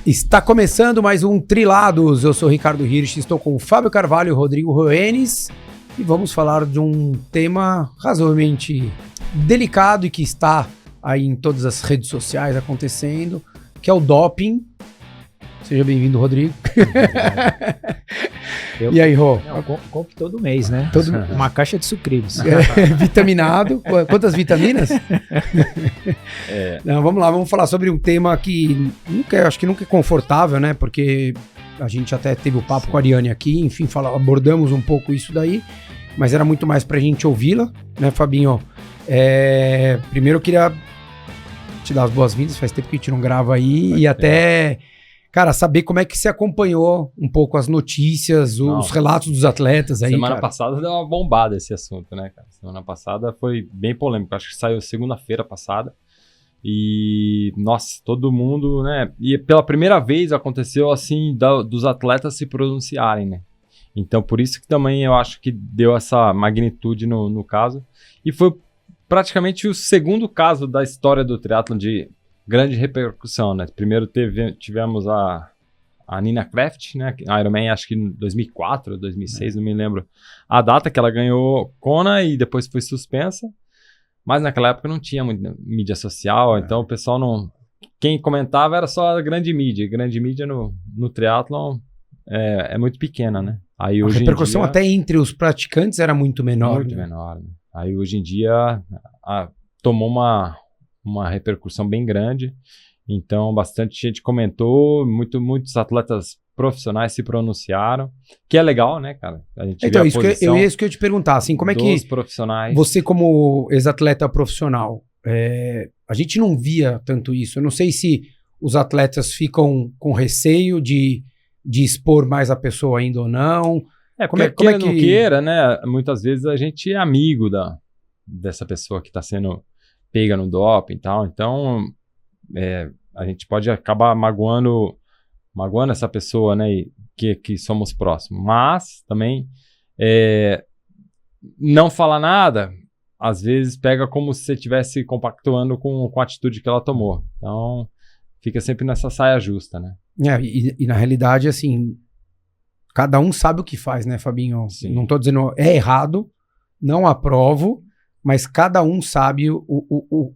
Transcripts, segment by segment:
Está começando mais um Trilados. Eu sou o Ricardo Hirsch, estou com o Fábio Carvalho e o Rodrigo Roenes e vamos falar de um tema razoavelmente delicado e que está aí em todas as redes sociais acontecendo, que é o doping. Seja bem-vindo, Rodrigo. E aí, Rô? Eu compro todo mês, né? Uma caixa de sucrilhos. Vitaminado. Quantas vitaminas? Não, vamos lá, vamos falar sobre um tema que acho que nunca é confortável, né? Porque a gente até teve o papo com a Ariane aqui, enfim, abordamos um pouco isso daí, mas era muito mais pra gente ouvi-la, né, Fabinho? Primeiro eu queria te dar as boas-vindas, faz tempo que a gente não grava aí, e até... Cara, saber como é que você acompanhou um pouco as notícias, os relatos dos atletas aí, Semana passada deu uma bombada esse assunto, né, cara? Semana passada foi bem polêmico. Acho que saiu segunda-feira passada. E, nossa, todo mundo, né? E pela primeira vez aconteceu, assim, dos atletas se pronunciarem, né? Então, por isso que também eu acho que deu essa magnitude no caso. E foi praticamente o segundo caso da história do triatlon de grande repercussão, né? Primeiro tivemos a Nina Kraft, né? Ironman, acho que em 2004, 2006, não me lembro a data que ela ganhou Kona e depois foi suspensa. Mas naquela época não tinha muita mídia social, então o pessoal não... Quem comentava era só a grande mídia. Grande mídia no triatlon é muito pequena, né? Aí, hoje a repercussão em dia, até entre os praticantes era muito menor. Muito menor, né? Aí hoje em dia tomou uma repercussão bem grande, então bastante gente comentou, muitos atletas profissionais se pronunciaram, que é legal, né, cara? A gente então, vê isso que eu ia te perguntar, assim, como é que profissionais... você como ex-atleta profissional, a gente não via tanto isso, eu não sei se os atletas ficam com receio de expor mais a pessoa ainda ou não. Como é que não queira, né, muitas vezes a gente é amigo dessa pessoa que está sendo pega no doping e tal, então a gente pode acabar magoando essa pessoa, né, que somos próximos, mas também não falar nada, às vezes pega como se você estivesse compactuando com a atitude que ela tomou, então fica sempre nessa saia justa, né. E na realidade, assim, cada um sabe o que faz, né, Fabinho? Sim. Não tô dizendo é errado, não aprovo, mas cada um sabe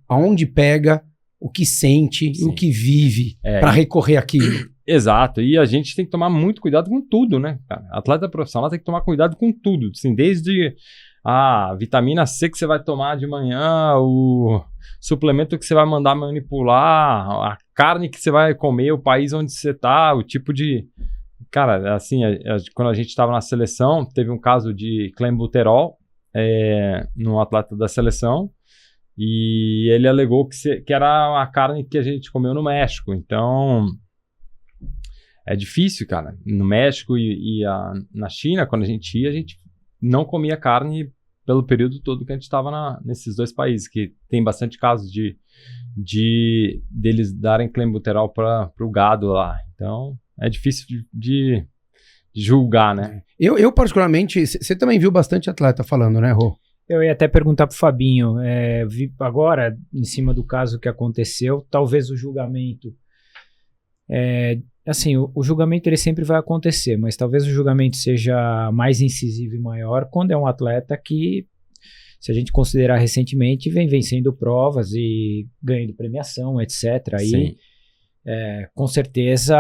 aonde pega, o que sente, Sim. o que vive para recorrer àquilo. Exato, e a gente tem que tomar muito cuidado com tudo, né, cara? Atleta profissional tem que tomar cuidado com tudo, assim, desde a vitamina C que você vai tomar de manhã, o suplemento que você vai mandar manipular, a carne que você vai comer, o país onde você tá, o tipo de... Cara, assim, quando a gente estava na seleção, teve um caso de clenbuterol, num atleta da seleção, e ele alegou que era a carne que a gente comeu no México. Então é difícil, cara. No México e na China, quando a gente ia, a gente não comia carne pelo período todo que a gente estava nesses dois países, que tem bastante casos deles darem clenbuterol para o gado lá. Então é difícil de julgar, né? Eu particularmente, você também viu bastante atleta falando, né, Rô? Eu ia até perguntar pro Fabinho, agora, em cima do caso que aconteceu, talvez o julgamento, assim, o julgamento ele sempre vai acontecer, mas talvez o julgamento seja mais incisivo e maior quando é um atleta que, se a gente considerar recentemente, vem vencendo provas e ganhando premiação, etc. Aí, com certeza...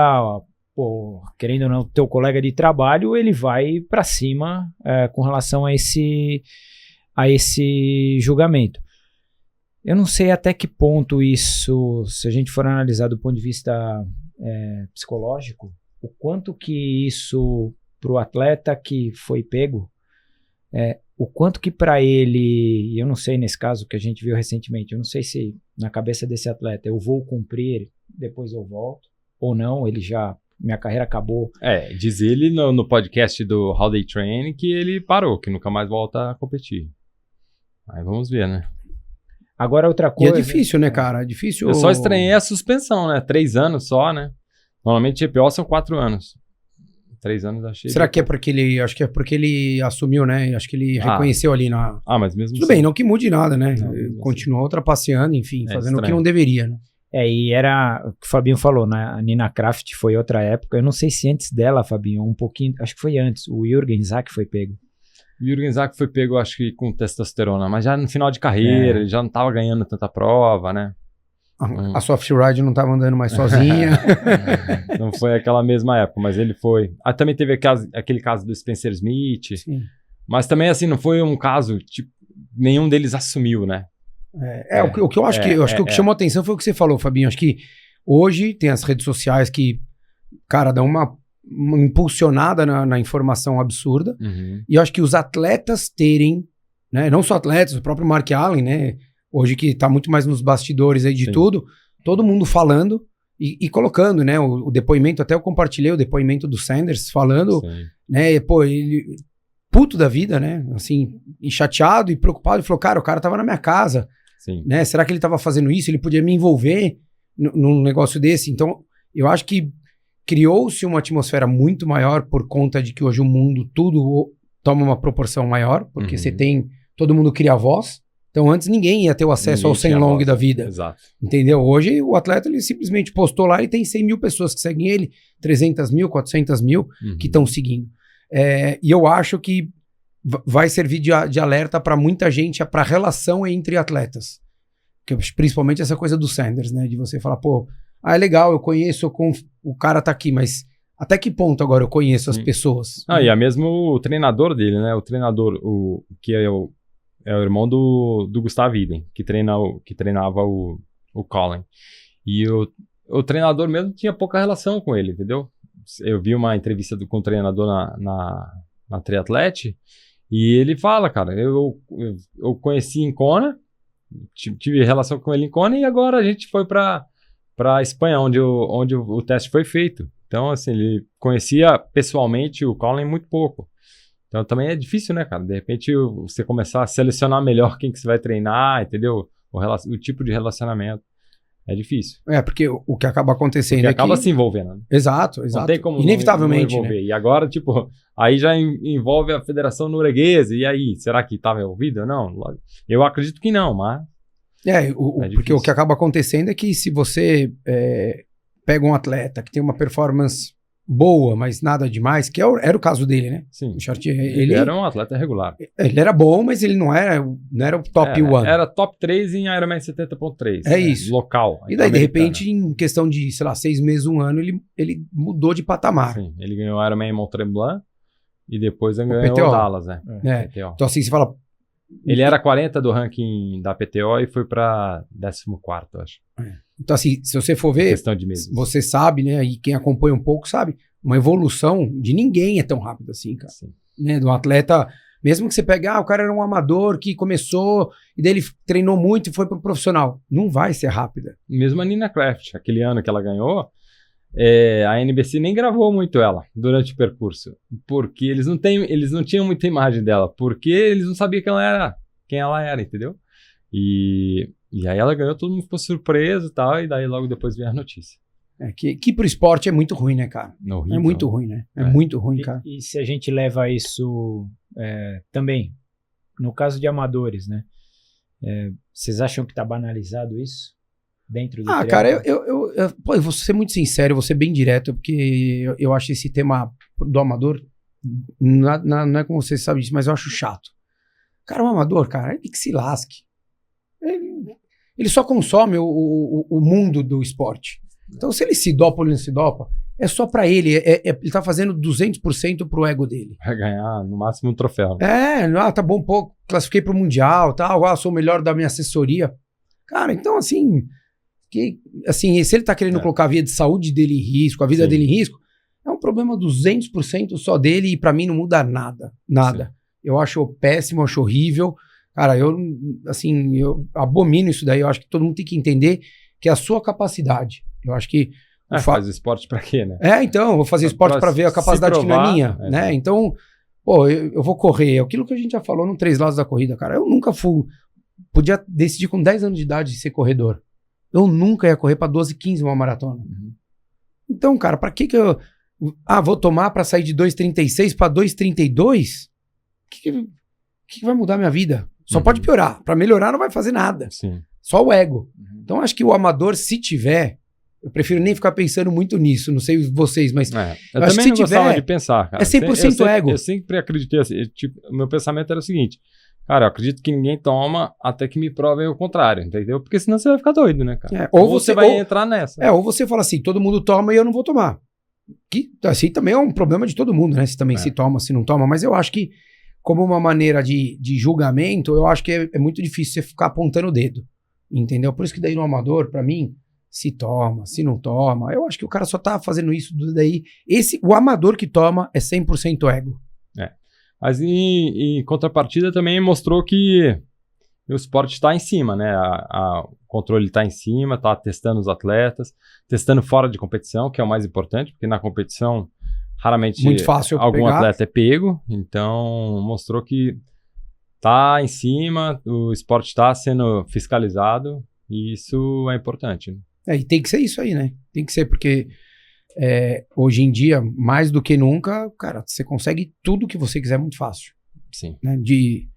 Pô, querendo ou não, teu colega de trabalho, ele vai para cima com relação a esse julgamento. Eu não sei até que ponto isso, se a gente for analisar do ponto de vista psicológico, o quanto que isso, para o atleta que foi pego, o quanto que para ele, eu não sei nesse caso que a gente viu recentemente, eu não sei se na cabeça desse atleta eu vou cumprir, depois eu volto, ou não, ele já... Minha carreira acabou. Diz ele no podcast do How They Train que ele parou, que nunca mais volta a competir. Aí vamos ver, né? Agora outra coisa... E é difícil, né, cara? É difícil... Eu só estranhei a suspensão, né? 3 anos só, né? Normalmente GPO são 4 anos. 3 anos achei... Será que é porque ele... Acho que é porque ele assumiu, né? Acho que ele reconheceu ali na... mas mesmo Tudo bem, não que mude nada, né? Não, Continua trapaceando, enfim, fazendo o que não deveria, né? E era o que o Fabinho falou, né? A Nina Kraft foi outra época. Eu não sei se antes dela, Fabinho, um pouquinho, acho que foi antes. O Jürgen Zak foi pego. O Jürgen Zak foi pego, acho que com testosterona, mas já no final de carreira, ele já não tava ganhando tanta prova, né? A Soft Ride não tava andando mais sozinha. Não foi aquela mesma época, mas ele foi. Também teve aquele caso do Spencer Smith. Sim. Mas também, assim, não foi um caso, tipo, nenhum deles assumiu, né? O que eu acho que o que chamou a atenção foi o que você falou, Fabinho. Acho que hoje tem as redes sociais que, cara, dão uma impulsionada na informação absurda. E eu acho que os atletas terem, né, não só atletas, o próprio Mark Allen, né, hoje que tá muito mais nos bastidores aí de tudo, todo mundo falando e colocando, né, o depoimento, até eu compartilhei o depoimento do Sanders falando, né, pô, ele puto da vida, né, assim, e chateado e preocupado, ele falou, cara, o cara tava na minha casa, né, será que ele tava fazendo isso? Ele podia me envolver num negócio desse? Então, eu acho que criou-se uma atmosfera muito maior por conta de que hoje o mundo tudo toma uma proporção maior, porque você tem, todo mundo cria voz, então antes ninguém ia ter o acesso ao 100 long da vida, entendeu? Hoje o atleta ele simplesmente postou lá e tem 100 mil pessoas que seguem ele, 300 mil, 400 mil que estão seguindo. E eu acho que vai servir de alerta para muita gente, para a relação entre atletas, que, principalmente essa coisa do Sanders, né, de você falar, pô, é legal, eu conheço, o cara tá aqui, mas até que ponto agora eu conheço as pessoas? E é mesmo o treinador dele, né? O treinador, que é o irmão do Gustav Iden, que treinava o Colin. E o treinador mesmo tinha pouca relação com ele, entendeu? Eu vi uma entrevista com o treinador na Triathlete, e ele fala, cara, eu conheci em Kona, tive relação com ele em Kona, e agora a gente foi para Espanha, onde o teste foi feito. Então, assim, ele conhecia pessoalmente o Colin muito pouco. Então, também é difícil, né, cara? De repente, você começar a selecionar melhor quem que você vai treinar, entendeu? O tipo de relacionamento. É difícil. Porque o que acaba acontecendo porque acaba se envolvendo. Né? Exato. Não tem como inevitavelmente, não envolver. Né? E agora, tipo, aí já envolve a Federação Norueguesa. E aí, será que estava envolvido ou não? Eu acredito que não, mas... porque o que acaba acontecendo é que se você pega um atleta que tem uma performance boa, mas nada demais, que era o caso dele, né? Sim. O Chartier, ele era um atleta regular. Ele era bom, mas ele não era o top 1. Era top 3 em Ironman 70.3. É isso. Local. E daí, de repente, em questão de, sei lá, 6 meses, 1 ano, ele mudou de patamar. Sim, ele ganhou o Ironman Mont Tremblant e depois ele ganhou o Dallas, né? PTO. Então, assim, você fala... Ele era 40 do ranking da PTO e foi para 14º, eu acho. Então, assim, se você for ver, questão de meses. Você sabe, né, e quem acompanha um pouco sabe, uma evolução de ninguém é tão rápida assim, cara. Né, de um atleta, mesmo que você pegue, o cara era um amador que começou, e daí ele treinou muito e foi pro profissional. Não vai ser rápida. Mesmo a Nina Kraft, aquele ano que ela ganhou, a NBC nem gravou muito ela durante o percurso, porque eles não tinham muita imagem dela, porque eles não sabiam quem ela era, entendeu? E aí ela ganhou, todo mundo ficou surpreso e tal, e daí logo depois veio a notícia. Que pro esporte é muito ruim, né, cara? Horrível. É muito ruim, né? É muito ruim, cara. E se a gente leva isso também, no caso de amadores, né? Vocês acham que tá banalizado isso? Dentro do triatlo? Cara, eu vou ser muito sincero, vou ser bem direto, porque eu acho esse tema do amador, não é como você sabe disso, mas eu acho chato. Cara, o amador, cara, ele que se lasque. Ele só consome o mundo do esporte. Então, se ele se dopa ou não se dopa, é só pra ele. Ele tá fazendo 200% pro ego dele. Vai ganhar, no máximo, um troféu. Tá bom, pô, classifiquei pro Mundial, tal, sou o melhor da minha assessoria. Cara, então, assim, se ele tá querendo colocar a vida de saúde dele em risco, a vida dele em risco, é um problema 200% só dele e pra mim não muda nada. Nada. Sim. Eu acho péssimo, acho horrível. Cara, eu abomino isso daí. Eu acho que todo mundo tem que entender que é a sua capacidade. Eu acho que... Faz esporte pra quê, né? Então, eu vou fazer esporte pra ver a capacidade que não é minha, né? Então, pô, eu vou correr. Aquilo que a gente já falou no 3 lados da corrida, cara. Eu nunca podia decidir com 10 anos de idade de ser corredor. Eu nunca ia correr pra 12:15 uma maratona. Então, cara, pra que eu... vou tomar pra sair de 2:36 pra 2:32? O que vai mudar minha vida? Só pode piorar. Pra melhorar não vai fazer nada. Sim. Só o ego. Então, acho que o amador, se tiver, eu prefiro nem ficar pensando muito nisso, não sei vocês, mas Eu acho também que não se gostava tiver, de pensar, cara. é 100% ego. Eu sempre acreditei assim, tipo, o meu pensamento era o seguinte, cara, eu acredito que ninguém toma até que me provem o contrário, entendeu? Porque senão você vai ficar doido, né, cara? Ou você vai entrar nessa. ou você fala assim, todo mundo toma e eu não vou tomar. Que assim também é um problema de todo mundo, né? Se também se toma, se não toma, mas eu acho que como uma maneira de julgamento, eu acho que é muito difícil você ficar apontando o dedo, entendeu? Por isso que daí no amador, pra mim, se toma, se não toma, eu acho que o cara só tá fazendo isso daí. O amador que toma é 100% ego. Mas em contrapartida também mostrou que o esporte está em cima, né? O controle está em cima, está testando os atletas, testando fora de competição, que é o mais importante, porque na competição raramente Muito fácil algum pegar. atleta é pego, então mostrou que está em cima, o esporte está sendo fiscalizado e isso é importante, né? E tem que ser isso aí, né? Tem que ser, porque hoje em dia, mais do que nunca, cara, você consegue tudo que você quiser muito fácil. Sim. Né? De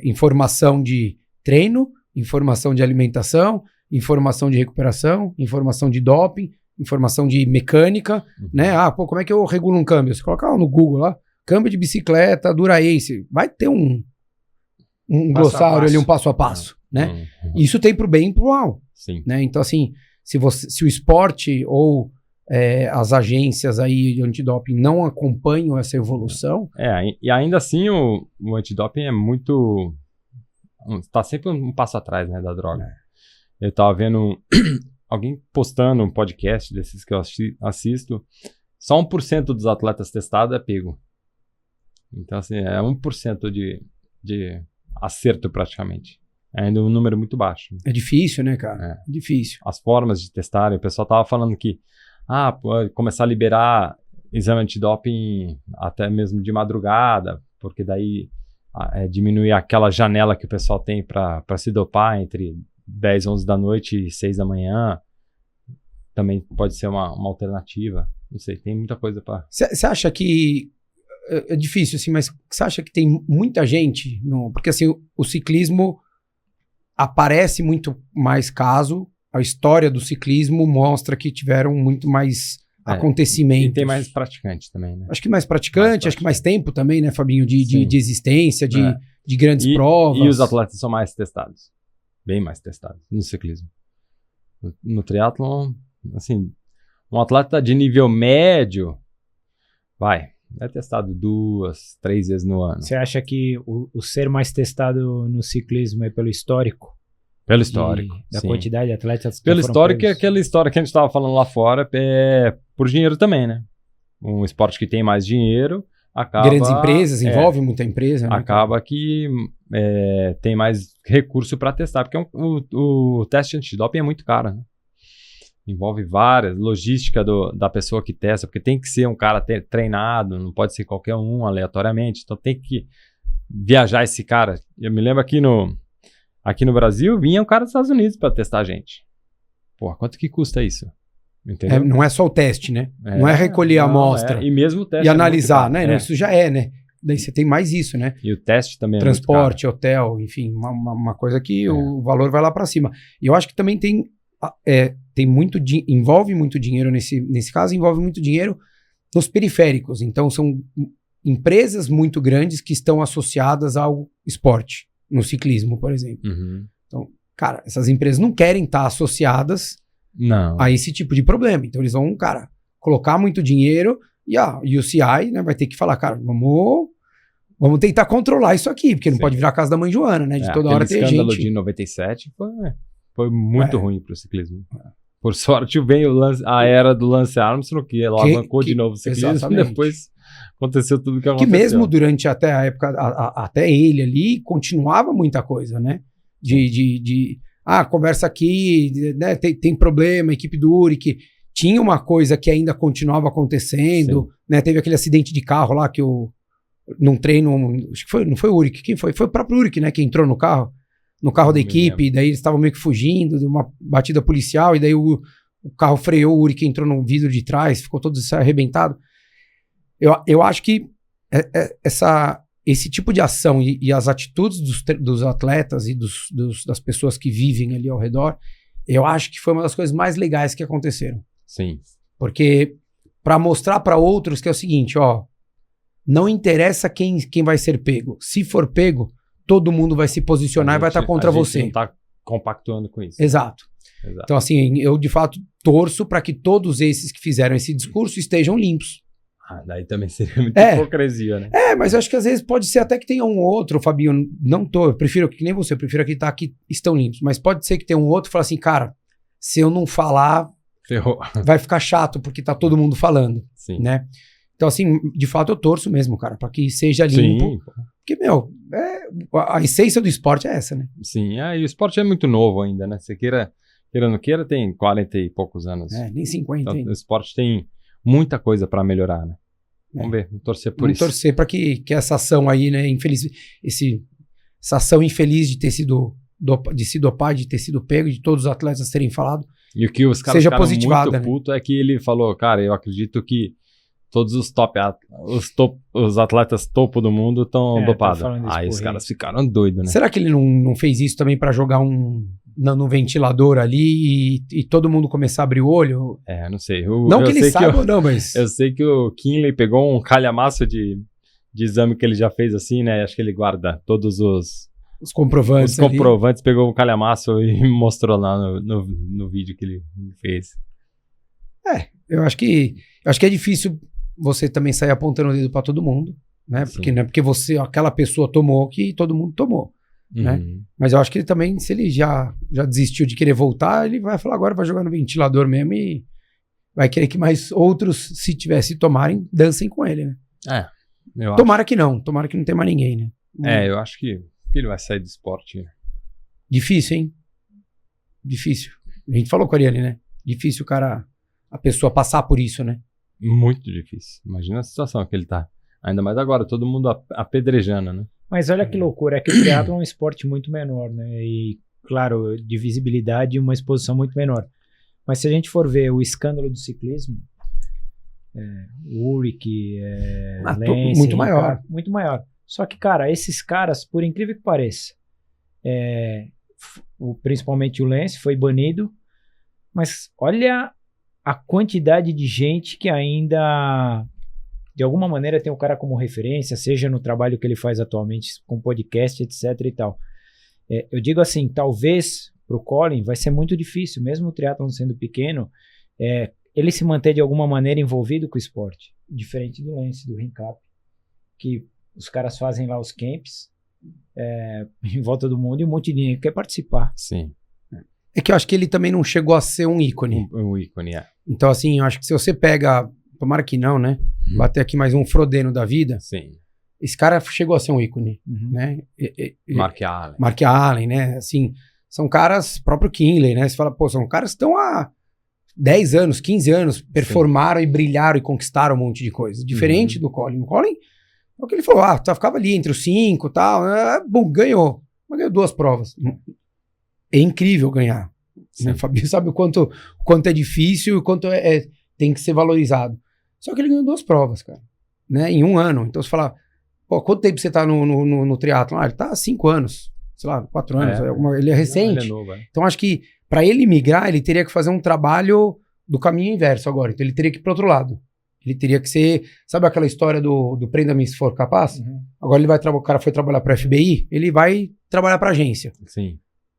informação de treino, informação de alimentação, informação de recuperação, informação de doping, informação de mecânica, né? Como é que eu regulo um câmbio? Você coloca no Google lá, câmbio de bicicleta, Dura-Ace, vai ter um glossário ali, um passo a passo, né? Isso tem pro bem e pro mal. Sim. Né? Então, assim, se o esporte ou as agências aí de antidoping não acompanham essa evolução... E ainda assim o antidoping é muito... Tá sempre um passo atrás, né, da droga. Eu tava vendo alguém postando um podcast desses que eu assisto, só 1% dos atletas testados é pego. Então, assim, é 1% de acerto praticamente. É ainda um número muito baixo. É difícil, né, cara? É difícil. As formas de testarem, o pessoal tava falando que pode começar a liberar exame antidoping até mesmo de madrugada, porque daí diminuir aquela janela que o pessoal tem para se dopar entre 10, 11 da noite e 6 da manhã. Também pode ser uma alternativa. Não sei, tem muita coisa para... Você acha que... É difícil, assim, mas você acha que tem muita gente... Porque, assim, o ciclismo aparece muito mais caso. A história do ciclismo mostra que tiveram muito mais acontecimentos. E tem mais praticante também, né? Acho que mais praticante, acho que mais tempo também, né, Fabinho? De existência, de grandes provas. E os atletas são mais testados. Bem mais testados no ciclismo. No triatlon, assim, um atleta de nível médio é testado 2, 3 vezes no ano. Você acha que o ser mais testado no ciclismo é pelo histórico? Pelo histórico, da quantidade de atletas que pelo histórico, pegos? é aquela história que a gente estava falando lá fora, por dinheiro também, né? Um esporte que tem mais dinheiro, acaba... Grandes empresas, envolve muita empresa. Né? Acaba que tem mais recurso para testar, porque o teste antidoping é muito caro, né? Envolve várias, logística da pessoa que testa, porque tem que ser um cara treinado, não pode ser qualquer um aleatoriamente, então tem que viajar esse cara. Eu me lembro aqui no Brasil, vinha um cara dos Estados Unidos para testar a gente. Porra, quanto que custa isso? Entendeu? Não é só o teste, né? Não é recolher a amostra e mesmo o teste e analisar, né? Isso já né? Daí você tem mais isso, né? E o teste também transporte, hotel, enfim, uma coisa que o valor vai lá para cima. E eu acho que também tem envolve muito dinheiro nesse caso, envolve muito dinheiro nos periféricos. Então são empresas muito grandes que estão associadas ao esporte, no ciclismo, por exemplo. Então, cara, essas empresas não querem estar associadas a esse tipo de problema. Então eles vão, cara, colocar muito dinheiro e a UCI, né, vai ter que falar, cara, vamos tentar controlar isso aqui, porque não pode virar a casa da mãe Joana, né? De toda hora ter gente. O escândalo de 97 foi muito ruim pro ciclismo. Por sorte, veio a era do Lance Armstrong, que alavancou de novo o ciclismo, exatamente. E depois aconteceu tudo que aconteceu. Que mesmo durante até a época, até ele ali, continuava muita coisa, né? Conversa aqui, né? Tem problema, equipe do Uric. Tinha uma coisa que ainda continuava acontecendo, né? Teve aquele acidente de carro lá que num treino, acho que não foi o Uric, quem foi? Foi o próprio Uric, né? Que entrou no carro da equipe, e daí eles estavam meio que fugindo de uma batida policial, e daí o carro freou, o Uric entrou no vidro de trás, ficou todo arrebentado. Eu acho que esse tipo de ação e as atitudes dos atletas e das pessoas que vivem ali ao redor, eu acho que foi uma das coisas mais legais que aconteceram. Sim. Porque para mostrar para outros que é o seguinte, ó, não interessa quem vai ser pego. Se for pego, todo mundo vai se posicionar e vai estar contra você. A gente não tá compactuando com isso. Exato. Então, assim, eu de fato torço para que todos esses que fizeram esse discurso estejam limpos. Daí também seria muita hipocrisia, né? Mas eu acho que às vezes pode ser até que tenha um outro, Fabinho, eu prefiro que nem você, eu prefiro acreditar que estão limpos, mas pode ser que tenha um outro e fale assim, cara, se eu não falar, ferrou. Vai ficar chato, porque tá todo mundo falando, sim, né? Então, assim, de fato eu torço mesmo, cara, para que seja limpo. Sim. Porque, a essência do esporte é essa, né? Sim, e o esporte é muito novo ainda, né? Você queira ou não queira, tem 40 e poucos anos. Nem 50 então, ainda. O esporte tem muita coisa para melhorar, né? Vamos ver, vamos torcer por isso. Vamos torcer para que essa ação aí, né, essa ação infeliz de ter sido de se dopar, de ter sido pego, de todos os atletas terem falado, e o que os caras seja ficaram positivada, muito puto é que ele falou, cara, eu acredito que todos os atletas topo do mundo estão dopados. Aí os caras ficaram doidos, né? Será que ele não fez isso também para jogar no ventilador ali e todo mundo começar a abrir o olho? Não sei. Não que ele saiba ou não, mas... Eu sei que o Kinley pegou um calhamaço de exame que ele já fez assim, né? Acho que ele guarda todos os comprovantes. Os comprovantes, pegou um calhamaço e mostrou lá no vídeo que ele fez. Eu acho que é difícil você também sair apontando o dedo para todo mundo, né? Porque não é porque aquela pessoa tomou que todo mundo tomou. Né? Mas eu acho que ele também, se ele já desistiu de querer voltar, ele vai falar agora, vai jogar no ventilador mesmo e vai querer que mais outros, se tomarem, dancem com ele, né? Tomara que não tenha mais ninguém, né? Eu acho que ele vai sair do esporte. Difícil, hein? Difícil. A gente falou com a Ariane, né? Difícil a pessoa passar por isso, né? Muito difícil. Imagina a situação que ele tá. Ainda mais agora, todo mundo apedrejando, né? Mas olha que loucura, é que o triatlo é um esporte muito menor, né? E, claro, de visibilidade e uma exposição muito menor. Mas se a gente for ver o escândalo do ciclismo, o Urik, Lance, muito maior. Muito maior. Só que, cara, esses caras, por incrível que pareça, principalmente o Lance foi banido, mas olha a quantidade de gente que ainda... de alguma maneira tem o cara como referência, seja no trabalho que ele faz atualmente com podcast, etc e tal. Eu digo assim, talvez pro Collin vai ser muito difícil, mesmo o triatlon sendo pequeno, ele se manter de alguma maneira envolvido com o esporte, diferente do Lance, do Rincap, que os caras fazem lá os camps em volta do mundo e um monte de gente quer participar. Sim. É que eu acho que ele também não chegou a ser um ícone. Um ícone, Então, assim, eu acho que se você pega... Tomara que não, né? Bater aqui mais um Frodeno da vida. Sim. Esse cara chegou a ser um ícone, né? Mark Allen, né? Assim, são caras, próprio Kinley, né? Você fala, são caras que estão há 10 anos, 15 anos, performaram e brilharam e conquistaram um monte de coisa. Diferente do Collin. O Collin, é o que ele falou, ficava ali entre os 5 e tal, ganhou. Mas ganhou 2 provas. É incrível ganhar. Né? O Fabio sabe o quanto é difícil e o quanto tem que ser valorizado. Só que ele ganhou 2 provas, cara, né? Em 1 ano. Então você fala, quanto tempo você tá no triatlon? Ele tá há 5 anos, sei lá, 4 anos. Ele é recente. Ele é novo, Então acho que para ele migrar, ele teria que fazer um trabalho do caminho inverso agora. Então ele teria que ir pro outro lado. Ele teria que ser, sabe aquela história do prenda-me se for capaz? Agora o cara foi trabalhar para FBI, ele vai trabalhar para agência. Sim.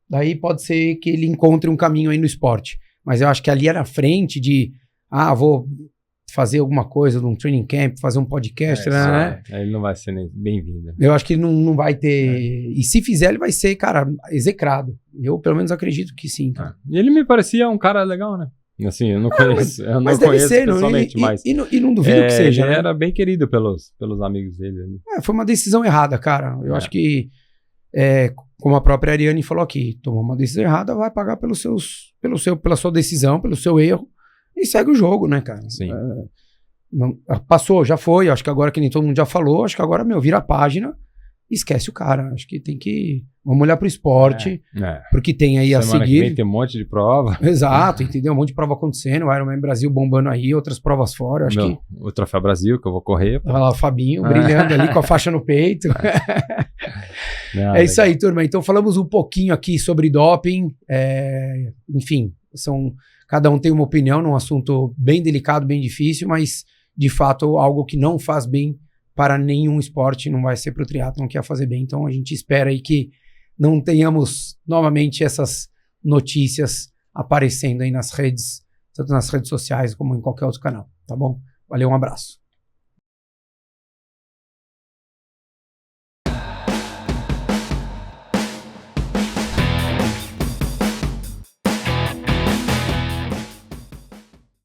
Daí pode ser que ele encontre um caminho aí no esporte. Mas eu acho que ali era frente de vou fazer alguma coisa num training camp, fazer um podcast, né? Ele não vai ser nem bem-vindo. Eu acho que ele não vai ter... E se fizer, ele vai ser, cara, execrado. Eu, pelo menos, acredito que sim, cara. E ele me parecia um cara legal, né? Assim, eu não conheço, pessoalmente, mas... E não duvido que seja, ele né? era bem querido pelos amigos dele. Foi uma decisão errada, cara. Eu acho que, como a própria Ariane falou aqui, tomou uma decisão errada, vai pagar pela sua decisão, pelo seu erro. E segue o jogo, né, cara? Sim. Passou, já foi. Acho que agora, que nem todo mundo já falou, acho que agora, vira a página esquece o cara. Acho que tem que... Vamos olhar pro esporte, porque tem aí a Semana seguir. que vem tem um monte de prova. Exato, entendeu? Um monte de prova acontecendo, o Ironman Brasil bombando aí, outras provas fora. Acho que... O Troféu Brasil, que eu vou correr. Olha lá o Fabinho brilhando ali com a faixa no peito. É isso aí, turma. Então falamos um pouquinho aqui sobre doping. Enfim, cada um tem uma opinião num assunto bem delicado, bem difícil, mas de fato algo que não faz bem para nenhum esporte, não vai ser para o triatlon que ia fazer bem. Então a gente espera aí que não tenhamos novamente essas notícias aparecendo aí nas redes, tanto nas redes sociais como em qualquer outro canal, tá bom? Valeu, um abraço.